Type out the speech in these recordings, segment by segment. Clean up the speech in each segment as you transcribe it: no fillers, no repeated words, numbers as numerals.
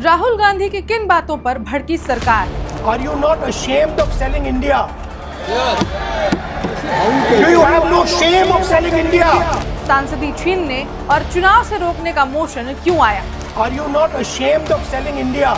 राहुल गांधी की किन बातों पर भड़की सरकार? Are you not ashamed of selling India? Do you have no shame of selling India? सांसदी छीनने और चुनाव से रोकने का मोशन क्यों आया? Are you not ashamed of selling India?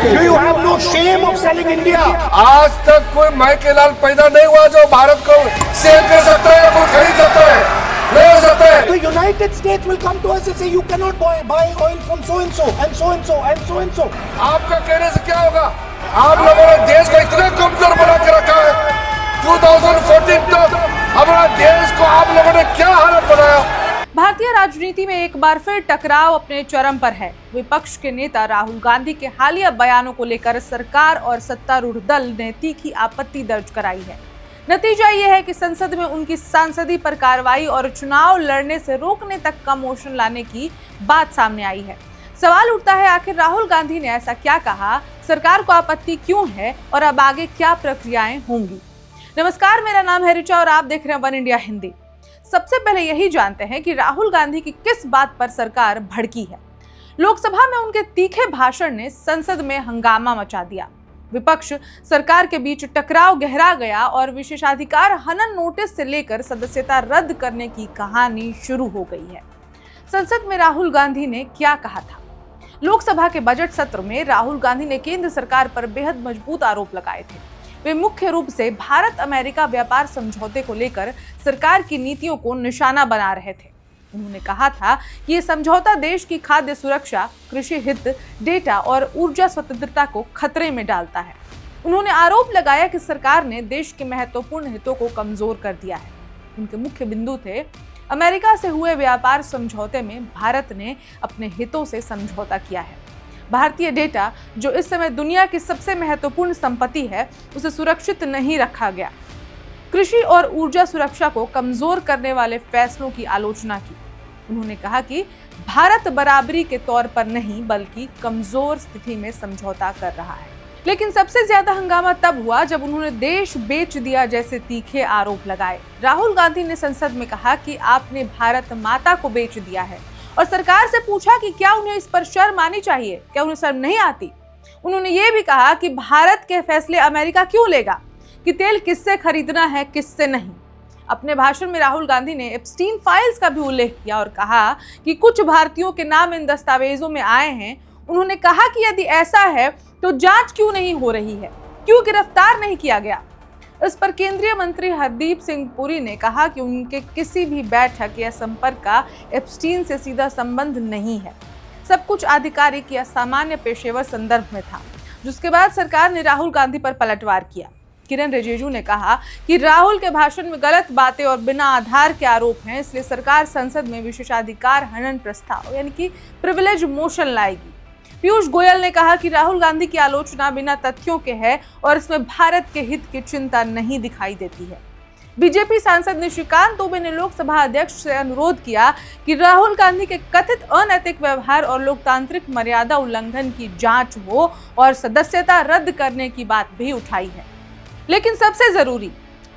Do you have no shame of selling India? आज तक कोई माइके लाल पैदा नहीं हुआ जो भारत को सेल कर सकता है, कोई खरीद सकता है, ले सकता है। The United States will come to us and say you cannot buy oil from so and so and so and so and so and so. आपका कहने से क्या होगा? आप लोगों ने देश को इतना कमजोर बना के रखा है। 2014 तक हमारा देश को आप लोगों ने क्या हालत बनाया? भारतीय राजनीति में एक बार फिर टकराव अपने चरम पर है। विपक्ष के नेता राहुल गांधी के हालिया बयानों को लेकर सरकार और सत्तारूढ़ दल ने तीखी आपत्ति दर्ज कराई है। नतीजा ये है कि संसद में उनकी सांसदी पर कार्रवाई और चुनाव लड़ने से रोकने तक का मोशन लाने की बात सामने आई है। सवाल उठता है, आखिर राहुल गांधी ने ऐसा क्या कहा, सरकार को आपत्ति क्यों है और अब आगे क्या प्रक्रियाएं होंगी। नमस्कार, मेरा नाम है ऋचा और आप देख रहे हैं वन इंडिया हिंदी। सबसे पहले यही जानते हैं कि राहुल गांधी की किस बात पर सरकार भड़की है। लोकसभा में उनके तीखे भाषण ने संसद में हंगामा मचा दिया। विपक्ष सरकार के बीच टकराव गहरा गया और विशेषाधिकार हनन नोटिस से लेकर सदस्यता रद्द करने की कहानी शुरू हो गई है। संसद में राहुल गांधी ने क्या कहा था? लोकसभा के बजट सत्र में राहुल गांधी ने केंद्र सरकार पर बेहद मजबूत आरोप लगाए थे। वे मुख्य रूप से भारत अमेरिका व्यापार समझौते को लेकर सरकार की नीतियों को निशाना बना रहे थे। उन्होंने कहा था कि ये समझौता देश की खाद्य सुरक्षा, कृषि हित, डेटा और ऊर्जा स्वतंत्रता को खतरे में डालता है। उन्होंने आरोप लगाया कि सरकार ने देश के महत्वपूर्ण हितों को कमजोर कर दिया है। उनके मुख्य बिंदु थे, अमेरिका से हुए व्यापार समझौते में भारत ने अपने हितों से समझौता किया है। भारतीय डेटा, जो इस समय दुनिया की सबसे महत्वपूर्ण संपत्ति है, उसे सुरक्षित नहीं रखा गया। कृषि और ऊर्जा सुरक्षा को कमजोर करने वाले फैसलों की आलोचना की। उन्होंने कहा कि भारत बराबरी के तौर पर नहीं बल्कि कमजोर स्थिति में समझौता कर रहा है। लेकिन सबसे ज्यादा हंगामा तब हुआ जब उन्होंने देश बेच दिया जैसे तीखे आरोप लगाए। राहुल गांधी ने संसद में कहा कि आपने भारत माता को बेच दिया है और सरकार से पूछा कि क्या उन्हें इस पर शर्म आनी चाहिए, क्या उन्हें शर्म नहीं आती। उन्होंने ये भी कहा कि भारत के फैसले अमेरिका क्यों लेगा, कि तेल किससे खरीदना है, किससे नहीं। अपने भाषण में राहुल गांधी ने एप्स्टीन फाइल्स का भी उल्लेख किया और कहा कि कुछ भारतीयों के नाम इन दस्तावेजों में आए हैं। उन्होंने कहा कि यदि ऐसा है तो जांच क्यों नहीं हो रही है, क्यों गिरफ्तार नहीं किया गया। इस पर केंद्रीय मंत्री हरदीप सिंह पुरी ने कहा कि उनके किसी भी बैठक या संपर्क का एप्स्टीन से सीधा संबंध नहीं है। सब कुछ आधिकारिक या सामान्य पेशेवर संदर्भ में था। जिसके बाद सरकार ने राहुल गांधी पर पलटवार किया। किरण रिजिजू ने कहा कि राहुल के भाषण में गलत बातें और बिना आधार के आरोप हैं, इसलिए सरकार संसद में विशेषाधिकार हनन प्रस्ताव यानी कि प्रिविलेज मोशन लाएगी। पीयूष गोयल ने कहा कि राहुल गांधी की आलोचना बिना तथ्यों के है और इसमें भारत के हित की चिंता नहीं दिखाई देती है। बीजेपी सांसद निशिकांत दुबे ने लोकसभा अध्यक्ष से अनुरोध किया कि राहुल गांधी के कथित अनैतिक व्यवहार और लोकतांत्रिक मर्यादा उल्लंघन की जांच हो और सदस्यता रद्द करने की बात भी उठाई है। लेकिन सबसे जरूरी,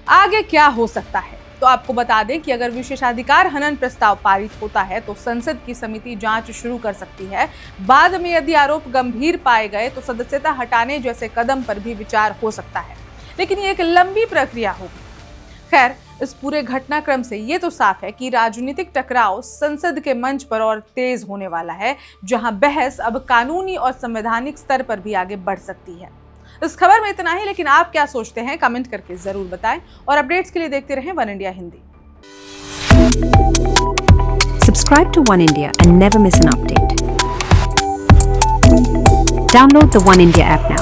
आगे क्या हो सकता है? तो आपको बता दें कि अगर विशेषाधिकार हनन प्रस्ताव पारित होता है तो संसद की समिति जांच शुरू कर सकती है। बाद में यदि आरोप गंभीर पाए गए तो सदस्यता हटाने जैसे कदम पर भी विचार हो सकता है, लेकिन ये एक लंबी प्रक्रिया होगी। खैर, इस पूरे घटनाक्रम से ये तो साफ है कि राजनीतिक टकराव संसद के मंच पर और तेज होने वाला है, जहां बहस अब कानूनी और संवैधानिक स्तर पर भी आगे बढ़ सकती है। इस खबर में इतना ही, लेकिन आप क्या सोचते हैं कमेंट करके जरूर बताएं और अपडेट्स के लिए देखते रहें one India Hindi. Subscribe to One India and never miss an update. Download the One India app now.